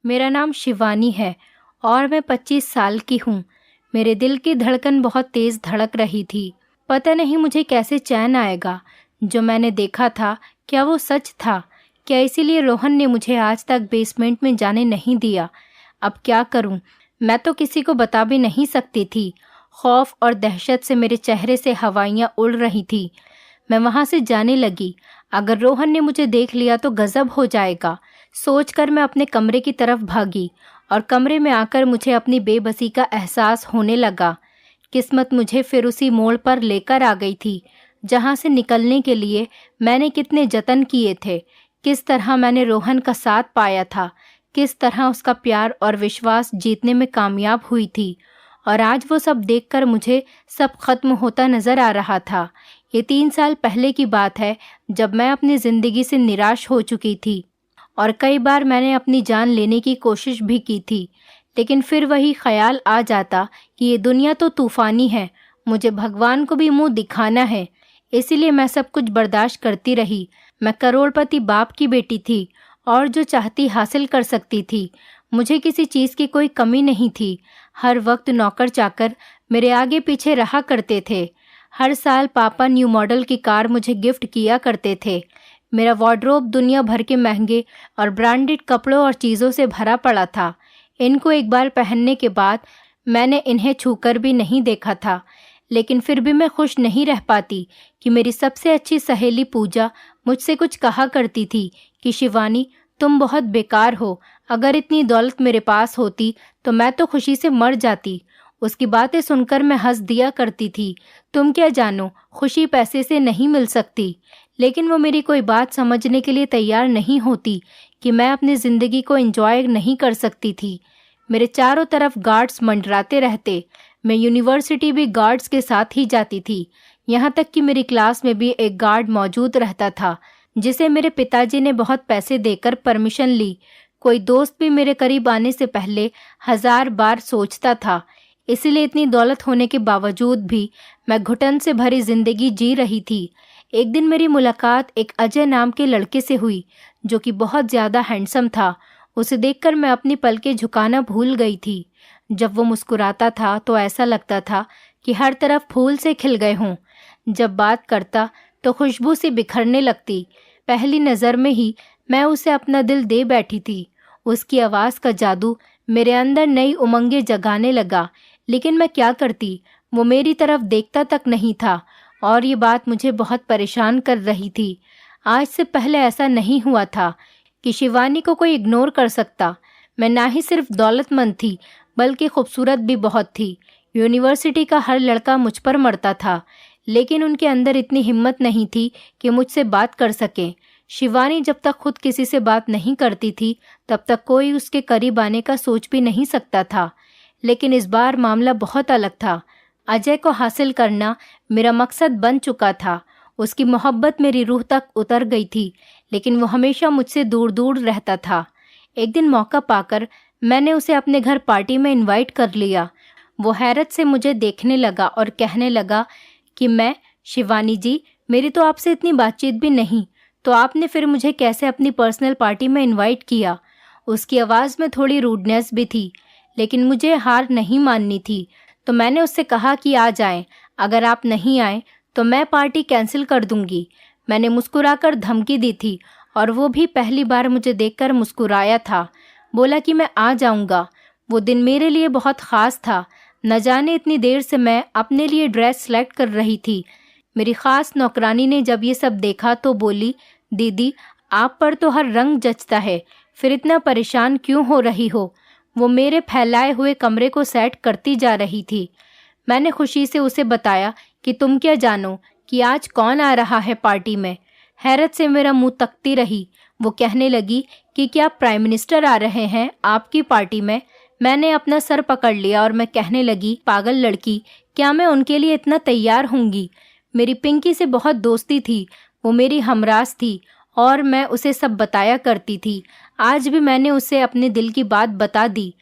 मेरा नाम शिवानी है और मैं 25 साल की हूँ। मेरे दिल की धड़कन बहुत तेज़ धड़क रही थी। पता नहीं मुझे कैसे चैन आएगा। जो मैंने देखा था क्या वो सच था? क्या इसीलिए रोहन ने मुझे आज तक बेसमेंट में जाने नहीं दिया? अब क्या करूं? मैं तो किसी को बता भी नहीं सकती थी। खौफ और दहशत से मेरे चेहरे से हवाइयाँ उड़ रही थी। मैं वहाँ से जाने लगी। अगर रोहन ने मुझे देख लिया तो गजब हो जाएगा। सोचकर मैं अपने कमरे की तरफ भागी और कमरे में आकर मुझे अपनी बेबसी का एहसास होने लगा। किस्मत मुझे फिर उसी मोड़ पर लेकर आ गई थी जहाँ से निकलने के लिए मैंने कितने जतन किए थे। किस तरह मैंने रोहन का साथ पाया था, किस तरह उसका प्यार और विश्वास जीतने में कामयाब हुई थी। और आज वो सब देखकर मुझे सब खत्म होता नजर आ रहा था। ये 3 साल पहले की बात है जब मैं अपनी ज़िंदगी से निराश हो चुकी थी और कई बार मैंने अपनी जान लेने की कोशिश भी की थी। लेकिन फिर वही ख्याल आ जाता कि ये दुनिया तो तूफ़ानी है, मुझे भगवान को भी मुंह दिखाना है। इसीलिए मैं सब कुछ बर्दाश्त करती रही। मैं करोड़पति बाप की बेटी थी और जो चाहती हासिल कर सकती थी। मुझे किसी चीज़ की कोई कमी नहीं थी। हर वक्त नौकर चाकर मेरे आगे पीछे रहा करते थे। हर साल पापा न्यू मॉडल की कार मुझे गिफ्ट किया करते थे। मेरा वार्डरोब दुनिया भर के महंगे और ब्रांडेड कपड़ों और चीज़ों से भरा पड़ा था। इनको एक बार पहनने के बाद मैंने इन्हें छूकर भी नहीं देखा था। लेकिन फिर भी मैं खुश नहीं रह पाती कि मेरी सबसे अच्छी सहेली पूजा मुझसे कुछ कहा करती थी कि शिवानी, तुम बहुत बेकार हो। अगर इतनी दौलत मेरे पास होती तो मैं तो खुशी से मर जाती। उसकी बातें सुनकर मैं हंस दिया करती थी। तुम क्या जानो, खुशी पैसे से नहीं मिल सकती। लेकिन वो मेरी कोई बात समझने के लिए तैयार नहीं होती कि मैं अपनी ज़िंदगी को एंजॉय नहीं कर सकती थी। मेरे चारों तरफ गार्ड्स मंडराते रहते। मैं यूनिवर्सिटी भी गार्ड्स के साथ ही जाती थी। यहाँ तक कि मेरी क्लास में भी एक गार्ड मौजूद रहता था जिसे मेरे पिताजी ने बहुत पैसे देकर परमिशन ली। कोई दोस्त भी मेरे करीब आने से पहले 1000 बार सोचता था। इसलिए इतनी दौलत होने के बावजूद भी मैं घुटन से भरी जिंदगी जी रही थी। एक दिन मेरी मुलाकात एक अजय नाम के लड़के से हुई जो कि बहुत ज़्यादा हैंडसम था। उसे देखकर मैं अपनी पलकें झुकाना भूल गई थी। जब वो मुस्कुराता था तो ऐसा लगता था कि हर तरफ फूल से खिल गए हों। जब बात करता तो खुशबू से बिखरने लगती। पहली नज़र में ही मैं उसे अपना दिल दे बैठी थी। उसकी आवाज़ का जादू मेरे अंदर नई उमंगें जगाने लगा। लेकिन मैं क्या करती, वो मेरी तरफ देखता तक नहीं था और ये बात मुझे बहुत परेशान कर रही थी। आज से पहले ऐसा नहीं हुआ था कि शिवानी को कोई इग्नोर कर सकता। मैं ना ही सिर्फ दौलतमंद थी बल्कि खूबसूरत भी बहुत थी। यूनिवर्सिटी का हर लड़का मुझ पर मरता था, लेकिन उनके अंदर इतनी हिम्मत नहीं थी कि मुझसे बात कर सके। शिवानी जब तक खुद किसी से बात नहीं करती थी तब तक कोई उसके करीब आने का सोच भी नहीं सकता था। लेकिन इस बार मामला बहुत अलग था। अजय को हासिल करना मेरा मकसद बन चुका था। उसकी मोहब्बत मेरी रूह तक उतर गई थी, लेकिन वो हमेशा मुझसे दूर दूर रहता था। एक दिन मौका पाकर मैंने उसे अपने घर पार्टी में इनवाइट कर लिया। वो हैरत से मुझे देखने लगा और कहने लगा कि मैं, शिवानी जी, मेरी तो आपसे इतनी बातचीत भी नहीं, तो आपने फिर मुझे कैसे अपनी पर्सनल पार्टी में इनवाइट किया? उसकी आवाज़ में थोड़ी रूडनेस भी थी, लेकिन मुझे हार नहीं माननी थी। तो मैंने उससे कहा कि आ जाएं। अगर आप नहीं आए तो मैं पार्टी कैंसिल कर दूंगी। मैंने मुस्कुराकर धमकी दी थी और वो भी पहली बार मुझे देखकर मुस्कुराया था। बोला कि मैं आ जाऊंगा। वो दिन मेरे लिए बहुत ख़ास था। न जाने इतनी देर से मैं अपने लिए ड्रेस सेलेक्ट कर रही थी। मेरी ख़ास नौकरानी ने जब ये सब देखा तो बोली, दीदी, आप पर तो हर रंग जचता है, फिर इतना परेशान क्यों हो रही हो? वो मेरे फैलाए हुए कमरे को सेट करती जा रही थी। मैंने खुशी से उसे बताया कि तुम क्या जानो कि आज कौन आ रहा है पार्टी में। हैरत से मेरा मुंह तकती रही। वो कहने लगी कि क्या प्राइम मिनिस्टर आ रहे हैं आपकी पार्टी में? मैंने अपना सर पकड़ लिया और मैं कहने लगी, पागल लड़की, क्या मैं उनके लिए इतना तैयार होंगी? मेरी पिंकी से बहुत दोस्ती थी। वो मेरी हमराज थी और मैं उसे सब बताया करती थी। आज भी मैंने उसे अपने दिल की बात बता दी।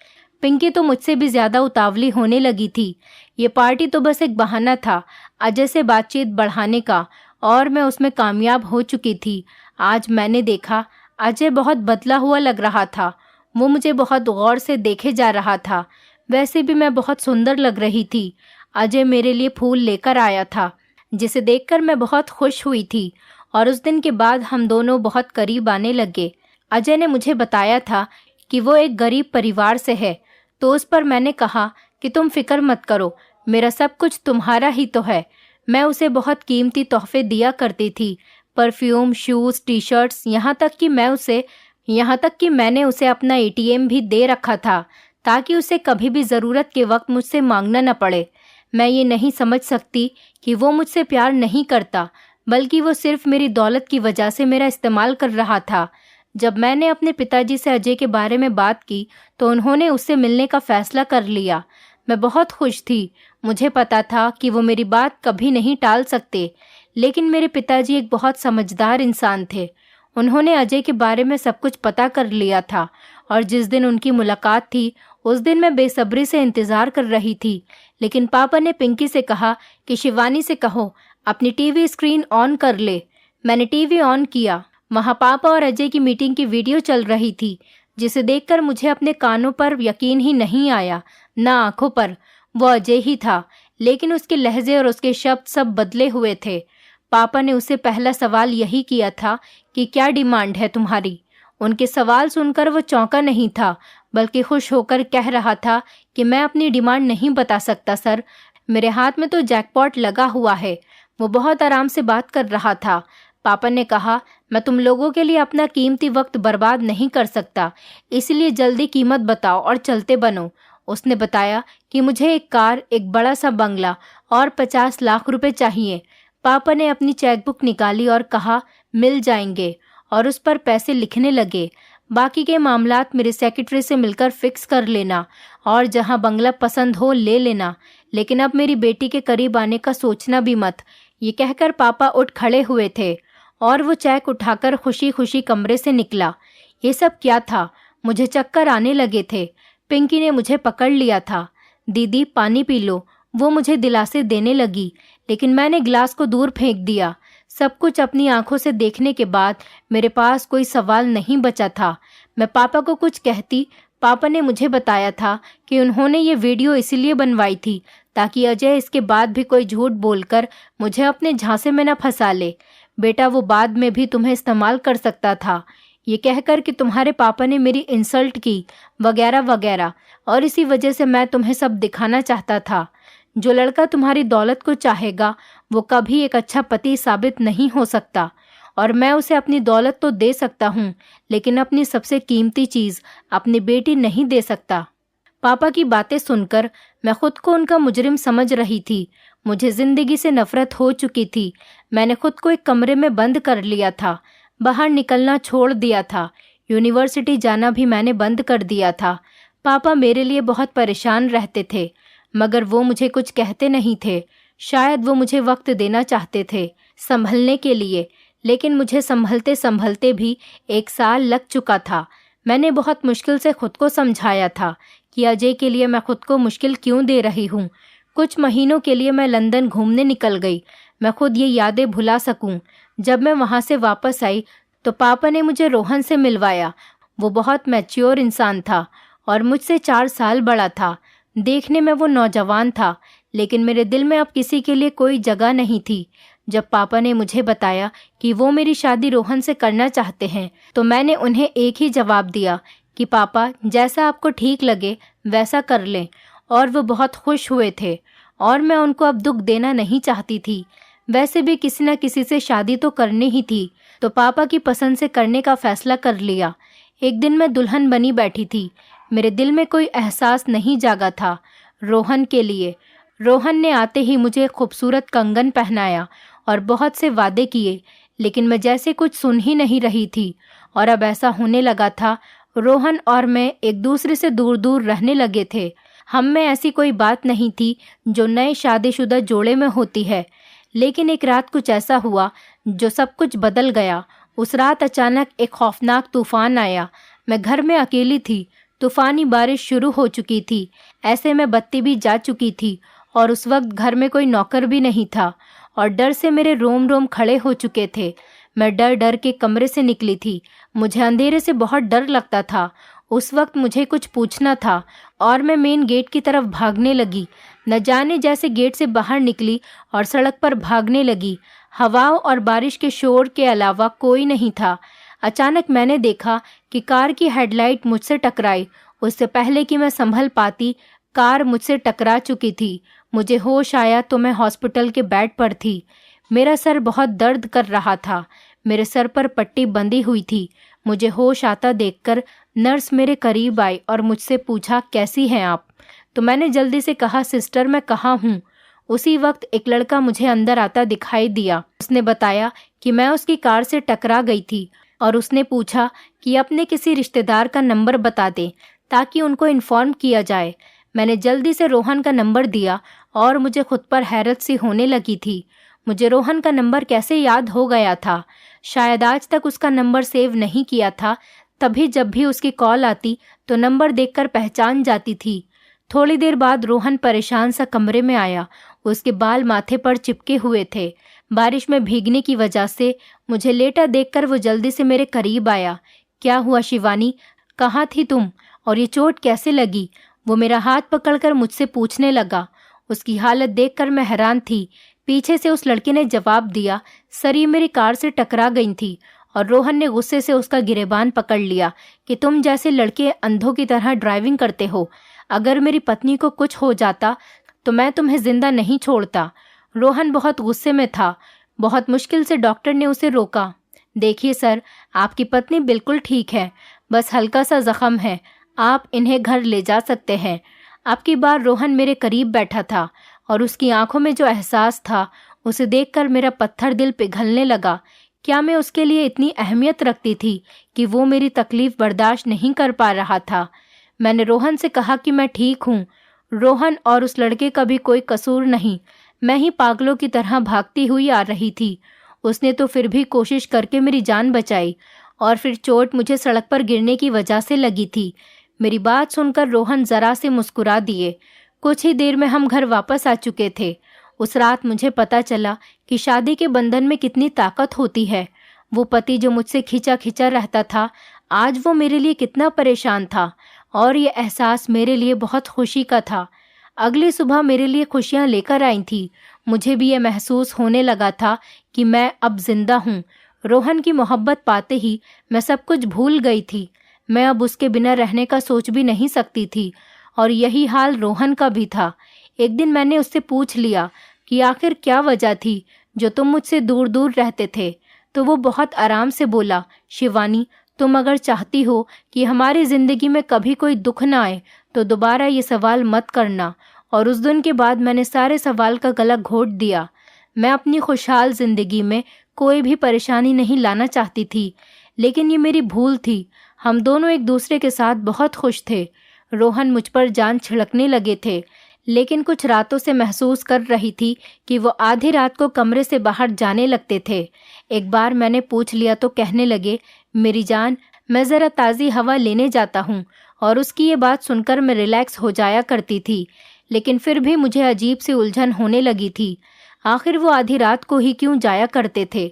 पिंकी तो मुझसे भी ज़्यादा उतावली होने लगी थी। ये पार्टी तो बस एक बहाना था अजय से बातचीत बढ़ाने का, और मैं उसमें कामयाब हो चुकी थी। आज मैंने देखा अजय बहुत बदला हुआ लग रहा था। वो मुझे बहुत गौर से देखे जा रहा था। वैसे भी मैं बहुत सुंदर लग रही थी। अजय मेरे लिए फूल लेकर आया था, जिसे देखकर मैं बहुत खुश हुई थी और उस दिन के बाद हम दोनों बहुत करीब आने लगे। अजय ने मुझे बताया था कि वो एक गरीब परिवार से है, तो उस पर मैंने कहा कि तुम फिक्र मत करो, मेरा सब कुछ तुम्हारा ही तो है। मैं उसे बहुत कीमती तोहफे दिया करती थी, परफ्यूम, शूज़, टी शर्ट्स, यहाँ तक कि मैंने उसे अपना एटीएम भी दे रखा था ताकि उसे कभी भी ज़रूरत के वक्त मुझसे मांगना न पड़े। मैं ये नहीं समझ सकती कि वो मुझसे प्यार नहीं करता, बल्कि वो सिर्फ मेरी दौलत की वजह से मेरा इस्तेमाल कर रहा था। जब मैंने अपने पिताजी से अजय के बारे में बात की तो उन्होंने उससे मिलने का फैसला कर लिया। मैं बहुत खुश थी। मुझे पता था कि वो मेरी बात कभी नहीं टाल सकते, लेकिन मेरे पिताजी एक बहुत समझदार इंसान थे। उन्होंने अजय के बारे में सब कुछ पता कर लिया था और जिस दिन उनकी मुलाकात थी उस दिन मैं बेसब्री से इंतज़ार कर रही थी। लेकिन पापा ने पिंकी से कहा कि शिवानी से कहो अपनी टीवी स्क्रीन ऑन कर ले। मैंने टीवी ऑन किया। वहाँ पापा और अजय की मीटिंग की वीडियो चल रही थी, जिसे देखकर मुझे अपने कानों पर यकीन ही नहीं आया, ना आंखों पर। वो अजय ही था, लेकिन उसके लहजे और उसके शब्द सब बदले हुए थे। पापा ने उससे पहला सवाल यही किया था कि क्या डिमांड है तुम्हारी। उनके सवाल सुनकर वो चौंका नहीं था, बल्कि खुश होकर कह रहा था कि मैं अपनी डिमांड नहीं बता सकता सर, मेरे हाथ में तो जैकपॉट लगा हुआ है। वो बहुत आराम से बात कर रहा था। पापा ने कहा, मैं तुम लोगों के लिए अपना कीमती वक्त बर्बाद नहीं कर सकता, इसलिए जल्दी कीमत बताओ और चलते बनो। उसने बताया कि मुझे एक कार, एक बड़ा सा बंगला और 50 लाख रुपए चाहिए। पापा ने अपनी चेकबुक निकाली और कहा, मिल जाएंगे, और उस पर पैसे लिखने लगे। बाकी के मामलात मेरे सेक्रेटरी से मिलकर फिक्स कर लेना और जहां बंगला पसंद हो ले लेना, लेकिन अब मेरी बेटी के करीब आने का सोचना भी मत। ये कहकर पापा उठ खड़े हुए थे और वो चेक उठाकर खुशी खुशी कमरे से निकला। ये सब क्या था? मुझे चक्कर आने लगे थे। पिंकी ने मुझे पकड़ लिया था। दीदी पानी पी लो, वो मुझे दिलासे देने लगी, लेकिन मैंने गिलास को दूर फेंक दिया। सब कुछ अपनी आंखों से देखने के बाद मेरे पास कोई सवाल नहीं बचा था। मैं पापा को कुछ कहती। पापा ने मुझे बताया था कि उन्होंने ये वीडियो इसीलिए बनवाई थी ताकि अजय इसके बाद भी कोई झूठ बोलकर मुझे अपने झांसे में न फंसा ले। बेटा, वो बाद में भी तुम्हें इस्तेमाल कर सकता था, ये कहकर कि तुम्हारे पापा ने मेरी इंसल्ट की वगैरह वगैरह, और इसी वजह से मैं तुम्हें सब दिखाना चाहता था। जो लड़का तुम्हारी दौलत को चाहेगा वो कभी एक अच्छा पति साबित नहीं हो सकता, और मैं उसे अपनी दौलत तो दे सकता हूँ, लेकिन अपनी सबसे कीमती चीज़ अपनी बेटी नहीं दे सकता। पापा की बातें सुनकर मैं खुद को उनका मुजरिम समझ रही थी। मुझे जिंदगी से नफरत हो चुकी थी। मैंने खुद को एक कमरे में बंद कर लिया था, बाहर निकलना छोड़ दिया था, यूनिवर्सिटी जाना भी मैंने बंद कर दिया था। पापा मेरे लिए बहुत परेशान रहते थे, मगर वो मुझे कुछ कहते नहीं थे। शायद वो मुझे वक्त देना चाहते थे संभलने के लिए, लेकिन मुझे संभलते संभलते भी 1 साल लग चुका था। मैंने बहुत मुश्किल से खुद को समझाया था कि अजय के लिए मैं खुद को मुश्किल क्यों दे रही हूँ। कुछ महीनों के लिए मैं लंदन घूमने निकल गई, मैं खुद ये यादें भुला सकूं। जब मैं वहाँ से वापस आई तो पापा ने मुझे रोहन से मिलवाया। वो बहुत मैच्योर इंसान था और मुझसे 4 साल बड़ा था। देखने में वो नौजवान था, लेकिन मेरे दिल में अब किसी के लिए कोई जगह नहीं थी। जब पापा ने मुझे बताया कि वो मेरी शादी रोहन से करना चाहते हैं, तो मैंने उन्हें एक ही जवाब दिया कि पापा, जैसा आपको ठीक लगे वैसा कर लें। और वो बहुत खुश हुए थे और मैं उनको अब दुख देना नहीं चाहती थी। वैसे भी किसी न किसी से शादी तो करनी ही थी, तो पापा की पसंद से करने का फैसला कर लिया। एक दिन मैं दुल्हन बनी बैठी थी। मेरे दिल में कोई एहसास नहीं जागा था रोहन के लिए। रोहन ने आते ही मुझे खूबसूरत कंगन पहनाया और बहुत से वादे किए, लेकिन मैं जैसे कुछ सुन ही नहीं रही थी। और अब ऐसा होने लगा था, रोहन और मैं एक दूसरे से दूर दूर रहने लगे थे। हम में ऐसी कोई बात नहीं थी जो नए शादीशुदा जोड़े में होती है। लेकिन एक रात कुछ ऐसा हुआ जो सब कुछ बदल गया। उस रात अचानक एक खौफनाक तूफान आया। मैं घर में अकेली थी। तूफानी बारिश शुरू हो चुकी थी। ऐसे में बत्ती भी जा चुकी थी और उस वक्त घर में कोई नौकर भी नहीं था और डर से मेरे रोम रोम खड़े हो चुके थे। मैं डर डर के कमरे से निकली थी। मुझे अंधेरे से बहुत डर लगता था। उस वक्त मुझे कुछ पूछना था और मैं मेन गेट की तरफ भागने लगी। न जाने जैसे गेट से बाहर निकली और सड़क पर भागने लगी। हवाओं और बारिश के शोर के अलावा कोई नहीं था। अचानक मैंने देखा कि कार की हेडलाइट मुझसे टकराई। उससे पहले कि मैं संभल पाती, कार मुझसे टकरा चुकी थी। मुझे होश आया तो मैं हॉस्पिटल के बेड पर थी। मेरा सर बहुत दर्द कर रहा था। मेरे सर पर पट्टी बंधी हुई थी। मुझे होश आता देखकर नर्स मेरे करीब आई और मुझसे पूछा, कैसी हैं आप? तो मैंने जल्दी से कहा, सिस्टर मैं कहाँ हूँ? उसी वक्त एक लड़का मुझे अंदर आता दिखाई दिया। उसने बताया कि मैं उसकी कार से टकरा गई थी और उसने पूछा कि अपने किसी रिश्तेदार का नंबर बता दें ताकि उनको इन्फॉर्म किया जाए। मैंने जल्दी से रोहन का नंबर दिया और मुझे खुद पर हैरत सी होने लगी थी। मुझे रोहन का नंबर कैसे याद हो गया था? शायद आज तक उसका नंबर सेव नहीं किया था, तभी जब भी उसकी कॉल आती तो नंबर देखकर पहचान जाती थी। थोड़ी देर बाद रोहन परेशान सा कमरे में आया। उसके बाल माथे पर चिपके हुए थे। बारिश में भीगने की वजह से मुझे लेटा देखकर वो जल्दी से मेरे करीब आया। क्या हुआ शिवानी, कहाँ थी तुम और ये चोट कैसे लगी? वो मेरा हाथ पकड़कर मुझसे पूछने लगा। उसकी हालत देखकर मैं हैरान थी। पीछे से उस लड़के ने जवाब दिया, सर ये मेरी कार से टकरा गई थी। और रोहन ने गुस्से से उसका गिरेबान पकड़ लिया कि तुम जैसे लड़के अंधों की तरह ड्राइविंग करते हो। अगर मेरी पत्नी को कुछ हो जाता तो मैं तुम्हें जिंदा नहीं छोड़ता। रोहन बहुत गुस्से में था। बहुत मुश्किल से डॉक्टर ने उसे रोका। देखिए सर, आपकी पत्नी बिल्कुल ठीक है, बस हल्का सा जख्म है, आप इन्हें घर ले जा सकते हैं। अब की बार रोहन मेरे करीब बैठा था और उसकी आंखों में जो एहसास था उसे देखकर मेरा पत्थर दिल पिघलने लगा। क्या मैं उसके लिए इतनी अहमियत रखती थी कि वो मेरी तकलीफ बर्दाश्त नहीं कर पा रहा था? मैंने रोहन से कहा कि मैं ठीक हूँ। रोहन और उस लड़के का भी कोई कसूर नहीं, मैं ही पागलों की तरह भागती हुई आ रही थी। उसने तो फिर भी कोशिश करके मेरी जान बचाई और फिर चोट मुझे सड़क पर गिरने की वजह से लगी थी। मेरी बात सुनकर रोहन जरा से मुस्कुरा दिए। कुछ ही देर में हम घर वापस आ चुके थे। उस रात मुझे पता चला कि शादी के बंधन में कितनी ताकत होती है। वो पति जो मुझसे खिंचा खिंचा रहता था, आज वो मेरे लिए कितना परेशान था और ये एहसास मेरे लिए बहुत खुशी का था। अगली सुबह मेरे लिए खुशियाँ लेकर आई थी। मुझे भी ये महसूस होने लगा था कि मैं अब जिंदा हूँ। रोहन की मोहब्बत पाते ही मैं सब कुछ भूल गई थी। मैं अब उसके बिना रहने का सोच भी नहीं सकती थी और यही हाल रोहन का भी था। एक दिन मैंने उससे पूछ लिया कि आखिर क्या वजह थी जो तुम मुझसे दूर दूर रहते थे? तो वो बहुत आराम से बोला, शिवानी तुम अगर चाहती हो कि हमारी ज़िंदगी में कभी कोई दुख ना आए तो दोबारा ये सवाल मत करना। और उस दिन के बाद मैंने सारे सवाल का गला घोट दिया। मैं अपनी खुशहाल ज़िंदगी में कोई भी परेशानी नहीं लाना चाहती थी, लेकिन ये मेरी भूल थी। हम दोनों एक दूसरे के साथ बहुत खुश थे। रोहन मुझ पर जान छिड़कने लगे थे, लेकिन कुछ रातों से महसूस कर रही थी कि वो आधी रात को कमरे से बाहर जाने लगते थे। एक बार मैंने पूछ लिया तो कहने लगे, मेरी जान मैं ज़रा ताज़ी हवा लेने जाता हूँ। और उसकी ये बात सुनकर मैं रिलैक्स हो जाया करती थी, लेकिन फिर भी मुझे अजीब सी उलझन होने लगी थी। आखिर वो आधी रात को ही क्यों जाया करते थे?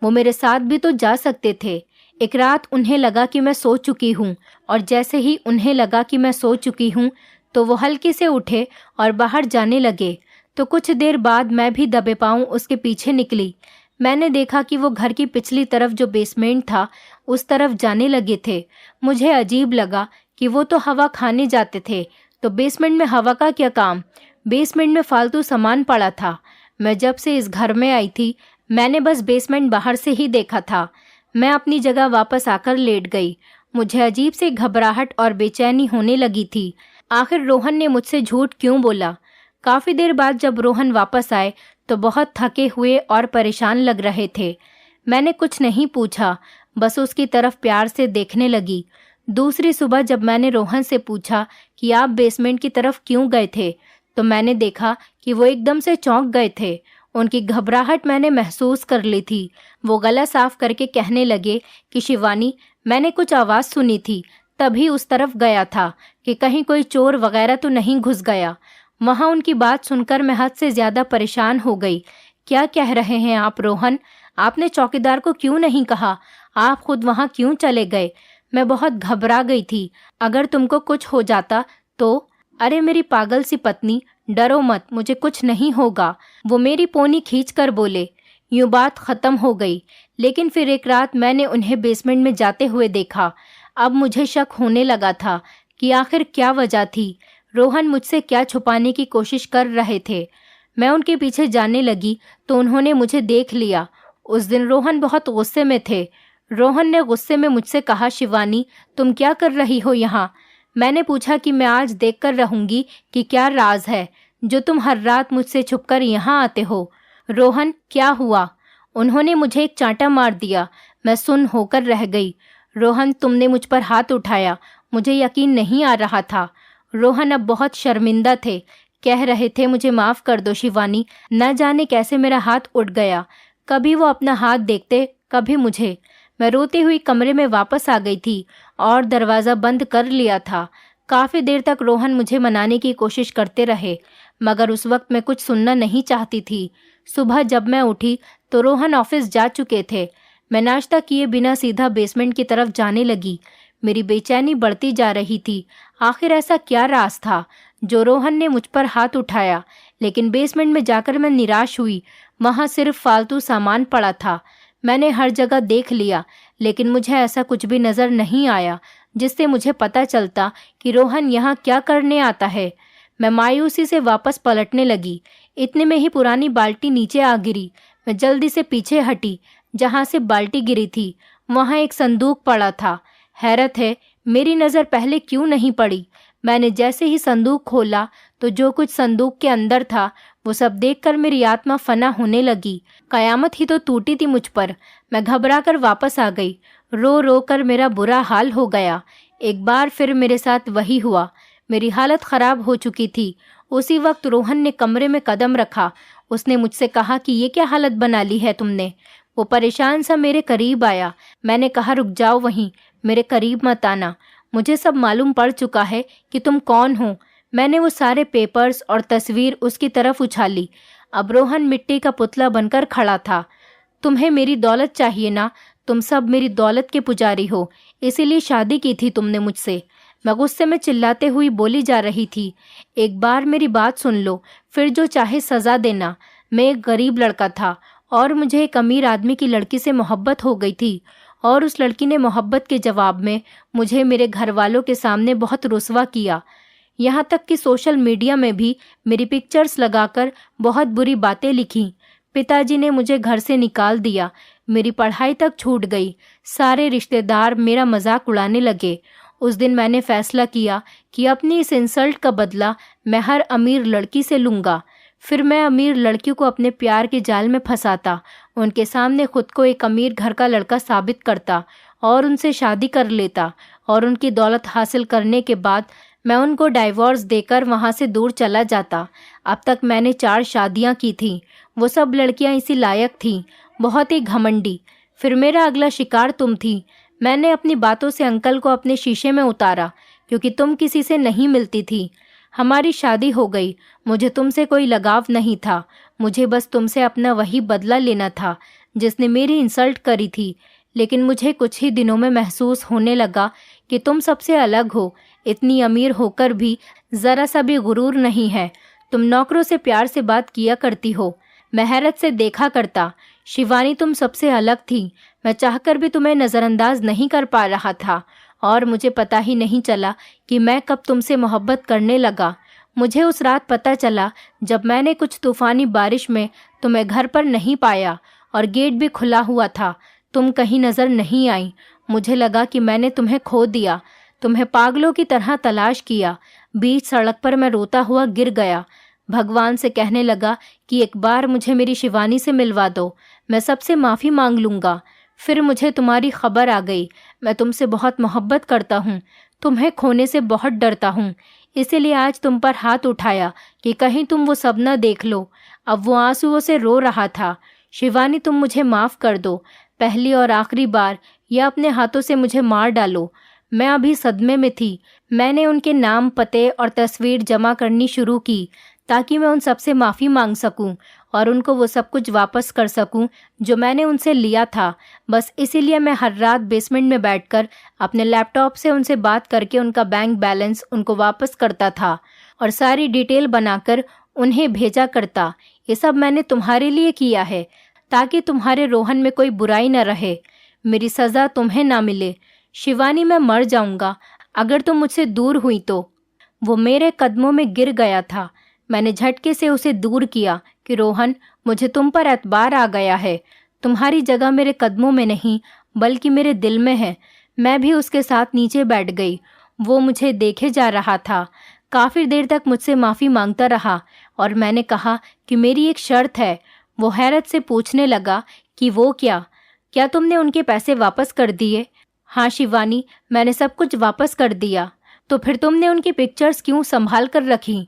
वो मेरे साथ भी तो जा सकते थे। एक रात उन्हें लगा कि मैं सो चुकी हूँ और जैसे ही उन्हें लगा कि मैं सो चुकी हूँ तो वो हल्के से उठे और बाहर जाने लगे। तो कुछ देर बाद मैं भी दबे पांव उसके पीछे निकली। मैंने देखा कि वो घर की पिछली तरफ जो बेसमेंट था उस तरफ जाने लगे थे। मुझे अजीब लगा कि वो तो हवा खाने जाते थे, तो बेसमेंट में हवा का क्या काम? बेसमेंट में फालतू सामान पड़ा था। मैं जब से इस घर में आई थी मैंने बस बेसमेंट बाहर से ही देखा था। मैं अपनी जगह वापस आकर लेट गई। मुझे अजीब से घबराहट और बेचैनी होने लगी थी। आखिर रोहन ने मुझसे झूठ क्यों बोला? काफ़ी देर बाद जब रोहन वापस आए तो बहुत थके हुए और परेशान लग रहे थे। मैंने कुछ नहीं पूछा, बस उसकी तरफ प्यार से देखने लगी। दूसरी सुबह जब मैंने रोहन से पूछा कि आप बेसमेंट की तरफ क्यों गए थे, तो मैंने देखा कि वो एकदम से चौंक गए थे। उनकी घबराहट मैंने महसूस कर ली थी। वो गला साफ करके कहने लगे कि शिवानी, मैंने कुछ आवाज़ सुनी थी, तभी उस तरफ गया था कि कहीं कोई चोर वगैरह तो नहीं घुस गया। वहाँ उनकी बात सुनकर मैं हद से ज़्यादा परेशान हो गई। क्या कह रहे हैं आप रोहन? आपने चौकीदार को क्यों नहीं कहा? आप खुद वहाँ क्यों चले गए? मैं बहुत घबरा गई थी। अगर तुमको कुछ हो जाता तो? अरे मेरी पागल सी पत्नी, डरो मत, मुझे कुछ नहीं होगा, वो मेरी पोनी खींच कर बोले। यूं बात खत्म हो गई। लेकिन फिर एक रात मैंने उन्हें बेसमेंट में जाते हुए देखा। अब मुझे शक होने लगा था कि आखिर क्या वजह थी। रोहन मुझसे क्या छुपाने की कोशिश कर रहे थे। मैं उनके पीछे जाने लगी तो उन्होंने मुझे देख लिया। उस दिन रोहन बहुत गुस्से में थे। रोहन ने गुस्से में मुझसे कहा, शिवानी तुम क्या कर रही हो यहाँ? मैंने पूछा कि मैं आज देख कर रहूंगी कि क्या राज है जो तुम हर रात मुझसे छुपकर यहाँ आते हो। रोहन, क्या हुआ? उन्होंने मुझे एक चांटा मार दिया। मैं सुन्न होकर रह गई। रोहन, तुमने मुझ पर हाथ उठाया, मुझे यकीन नहीं आ रहा था। रोहन अब बहुत शर्मिंदा थे, कह रहे थे, मुझे माफ कर दो शिवानी, न जाने कैसे मेरा हाथ उठ गया। कभी वो अपना हाथ देखते, कभी मुझे। मैं रोती हुई कमरे में वापस आ गई थी और दरवाज़ा बंद कर लिया था। काफ़ी देर तक रोहन मुझे मनाने की कोशिश करते रहे, मगर उस वक्त मैं कुछ सुनना नहीं चाहती थी। सुबह जब मैं उठी तो रोहन ऑफिस जा चुके थे। मैं नाश्ता किए बिना सीधा बेसमेंट की तरफ जाने लगी। मेरी बेचैनी बढ़ती जा रही थी। आखिर ऐसा क्या राज था जो रोहन ने मुझ पर हाथ उठाया? लेकिन बेसमेंट में जाकर मैं निराश हुई। वहाँ सिर्फ फालतू सामान पड़ा था। मैंने हर जगह देख लिया, लेकिन मुझे ऐसा कुछ भी नजर नहीं आया जिससे मुझे पता चलता कि रोहन यहाँ क्या करने आता है। मैं मायूसी से वापस पलटने लगी। इतने में ही पुरानी बाल्टी नीचे आ गिरी। मैं जल्दी से पीछे हटी। जहाँ से बाल्टी गिरी थी वहाँ एक संदूक पड़ा था। हैरत है, मेरी नज़र पहले क्यों नहीं पड़ी। मैंने जैसे ही संदूक खोला तो जो कुछ संदूक के अंदर था वो सब देखकर मेरी आत्मा फना होने लगी। कयामत ही तो टूटी थी मुझ पर। मैं घबरा कर वापस आ गई। रो रो कर मेरा बुरा हाल हो गया। एक बार फिर मेरे साथ वही हुआ। मेरी हालत खराब हो चुकी थी। उसी वक्त रोहन ने कमरे में कदम रखा। उसने मुझसे कहा कि ये क्या हालत बना ली है तुमने। वो परेशान सा मेरे करीब आया। मैंने कहा, रुक जाओ वहीं, मेरे करीब मत आना, मुझे सब मालूम पड़ चुका है कि तुम कौन हो। मैंने वो सारे पेपर्स और तस्वीर उसकी तरफ उछाली। अब रोहन मिट्टी का पुतला बनकर खड़ा था। तुम्हें मेरी दौलत चाहिए ना? तुम सब मेरी दौलत के पुजारी हो, इसीलिए शादी की थी तुमने मुझसे। मैं गुस्से में चिल्लाते हुई बोली जा रही थी, एक बार मेरी बात सुन लो, फिर जो चाहे सजा देना। मैं एक गरीब लड़का था और मुझे एक अमीर आदमी की लड़की से मोहब्बत हो गई थी, और उस लड़की ने मोहब्बत के जवाब में मुझे मेरे घर वालों के सामने बहुत रुस्वा किया। यहाँ तक कि सोशल मीडिया में भी मेरी पिक्चर्स लगाकर बहुत बुरी बातें लिखी। पिताजी ने मुझे घर से निकाल दिया। मेरी पढ़ाई तक छूट गई। सारे रिश्तेदार मेरा मजाक उड़ाने लगे। उस दिन मैंने फैसला किया कि अपनी इस इंसल्ट का बदला मैं हर अमीर लड़की से लूँगा। फिर मैं अमीर लड़कियों को अपने प्यार के जाल में फंसाता, उनके सामने खुद को एक अमीर घर का लड़का साबित करता और उनसे शादी कर लेता, और उनकी दौलत हासिल करने के बाद मैं उनको डाइवोर्स देकर वहाँ से दूर चला जाता। अब तक मैंने 4 शादियाँ की थीं। वो सब लड़कियाँ इसी लायक थीं, बहुत ही घमंडी। फिर मेरा अगला शिकार तुम थी। मैंने अपनी बातों से अंकल को अपने शीशे में उतारा, क्योंकि तुम किसी से नहीं मिलती थी। हमारी शादी हो गई। मुझे तुमसे कोई लगाव नहीं था। मुझे बस तुमसे अपना वही बदला लेना था जिसने मेरी इंसल्ट करी थी। लेकिन मुझे कुछ ही दिनों में महसूस होने लगा कि तुम सबसे अलग हो। इतनी अमीर होकर भी ज़रा सा भी गुरूर नहीं है। तुम नौकरों से प्यार से बात किया करती हो। मैं हैरत से देखा करता। शिवानी, तुम सबसे अलग थी। मैं चाहकर भी तुम्हें नज़रअंदाज नहीं कर पा रहा था, और मुझे पता ही नहीं चला कि मैं कब तुमसे मोहब्बत करने लगा। मुझे उस रात पता चला जब मैंने कुछ तूफ़ानी बारिश में तुम्हें घर पर नहीं पाया और गेट भी खुला हुआ था। तुम कहीं नज़र नहीं आई। मुझे लगा कि मैंने तुम्हें खो दिया। तुम्हें पागलों की तरह तलाश किया। बीच सड़क पर मैं रोता हुआ गिर गया। भगवान से कहने लगा कि एक बार मुझे मेरी शिवानी से मिलवा दो, मैं सबसे माफ़ी मांग लूँगा। फिर मुझे तुम्हारी खबर आ गई। मैं तुमसे बहुत मोहब्बत करता हूँ, तुम्हें खोने से बहुत डरता हूँ। इसीलिए आज तुम पर हाथ उठाया कि कहीं तुम वो सब न देख लो। अब वो आंसुओं से रो रहा था। शिवानी, तुम मुझे माफ़ कर दो। पहली और आखिरी बार, या अपने हाथों से मुझे मार डालो। मैं अभी सदमे में थी। मैंने उनके नाम, पते और तस्वीर जमा करनी शुरू की ताकि मैं उन सबसे माफ़ी मांग सकूं और उनको वो सब कुछ वापस कर सकूं जो मैंने उनसे लिया था। बस इसीलिए मैं हर रात बेसमेंट में बैठकर अपने लैपटॉप से उनसे बात करके उनका बैंक बैलेंस उनको वापस करता था और सारी डिटेल बनाकर उन्हें भेजा करता। ये सब मैंने तुम्हारे लिए किया है ताकि तुम्हारे रोहन में कोई बुराई न रहे, मेरी सज़ा तुम्हें ना मिले। शिवानी, मैं मर जाऊंगा अगर तुम मुझसे दूर हुई तो। वो मेरे कदमों में गिर गया था। मैंने झटके से उसे दूर किया कि रोहन, मुझे तुम पर एतबार आ गया है। तुम्हारी जगह मेरे कदमों में नहीं बल्कि मेरे दिल में है। मैं भी उसके साथ नीचे बैठ गई। वो मुझे देखे जा रहा था। काफ़ी देर तक मुझसे माफ़ी मांगता रहा और मैंने कहा कि मेरी एक शर्त है। वो हैरत से पूछने लगा कि वो क्या तुमने उनके पैसे वापस कर दिए? हाँ शिवानी, मैंने सब कुछ वापस कर दिया। तो फिर तुमने उनकी पिक्चर्स क्यों संभाल कर रखी?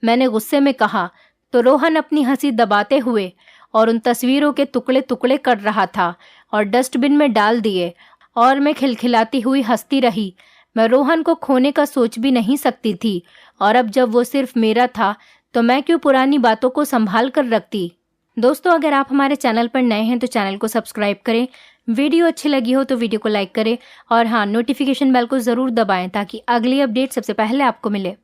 मैंने गुस्से में कहा। तो रोहन अपनी हंसी दबाते हुए और उन तस्वीरों के टुकड़े टुकड़े कर रहा था और डस्टबिन में डाल दिए और मैं खिलखिलाती हुई हंसती रही। मैं रोहन को खोने का सोच भी नहीं सकती थी और अब जब वो सिर्फ मेरा था तो मैं क्यों पुरानी बातों को संभाल कर रखती। दोस्तों, अगर आप हमारे चैनल पर नए हैं तो चैनल को सब्सक्राइब करें। वीडियो अच्छी लगी हो तो वीडियो को लाइक करें और हाँ, नोटिफिकेशन बेल को ज़रूर दबाएं ताकि अगली अपडेट सबसे पहले आपको मिले।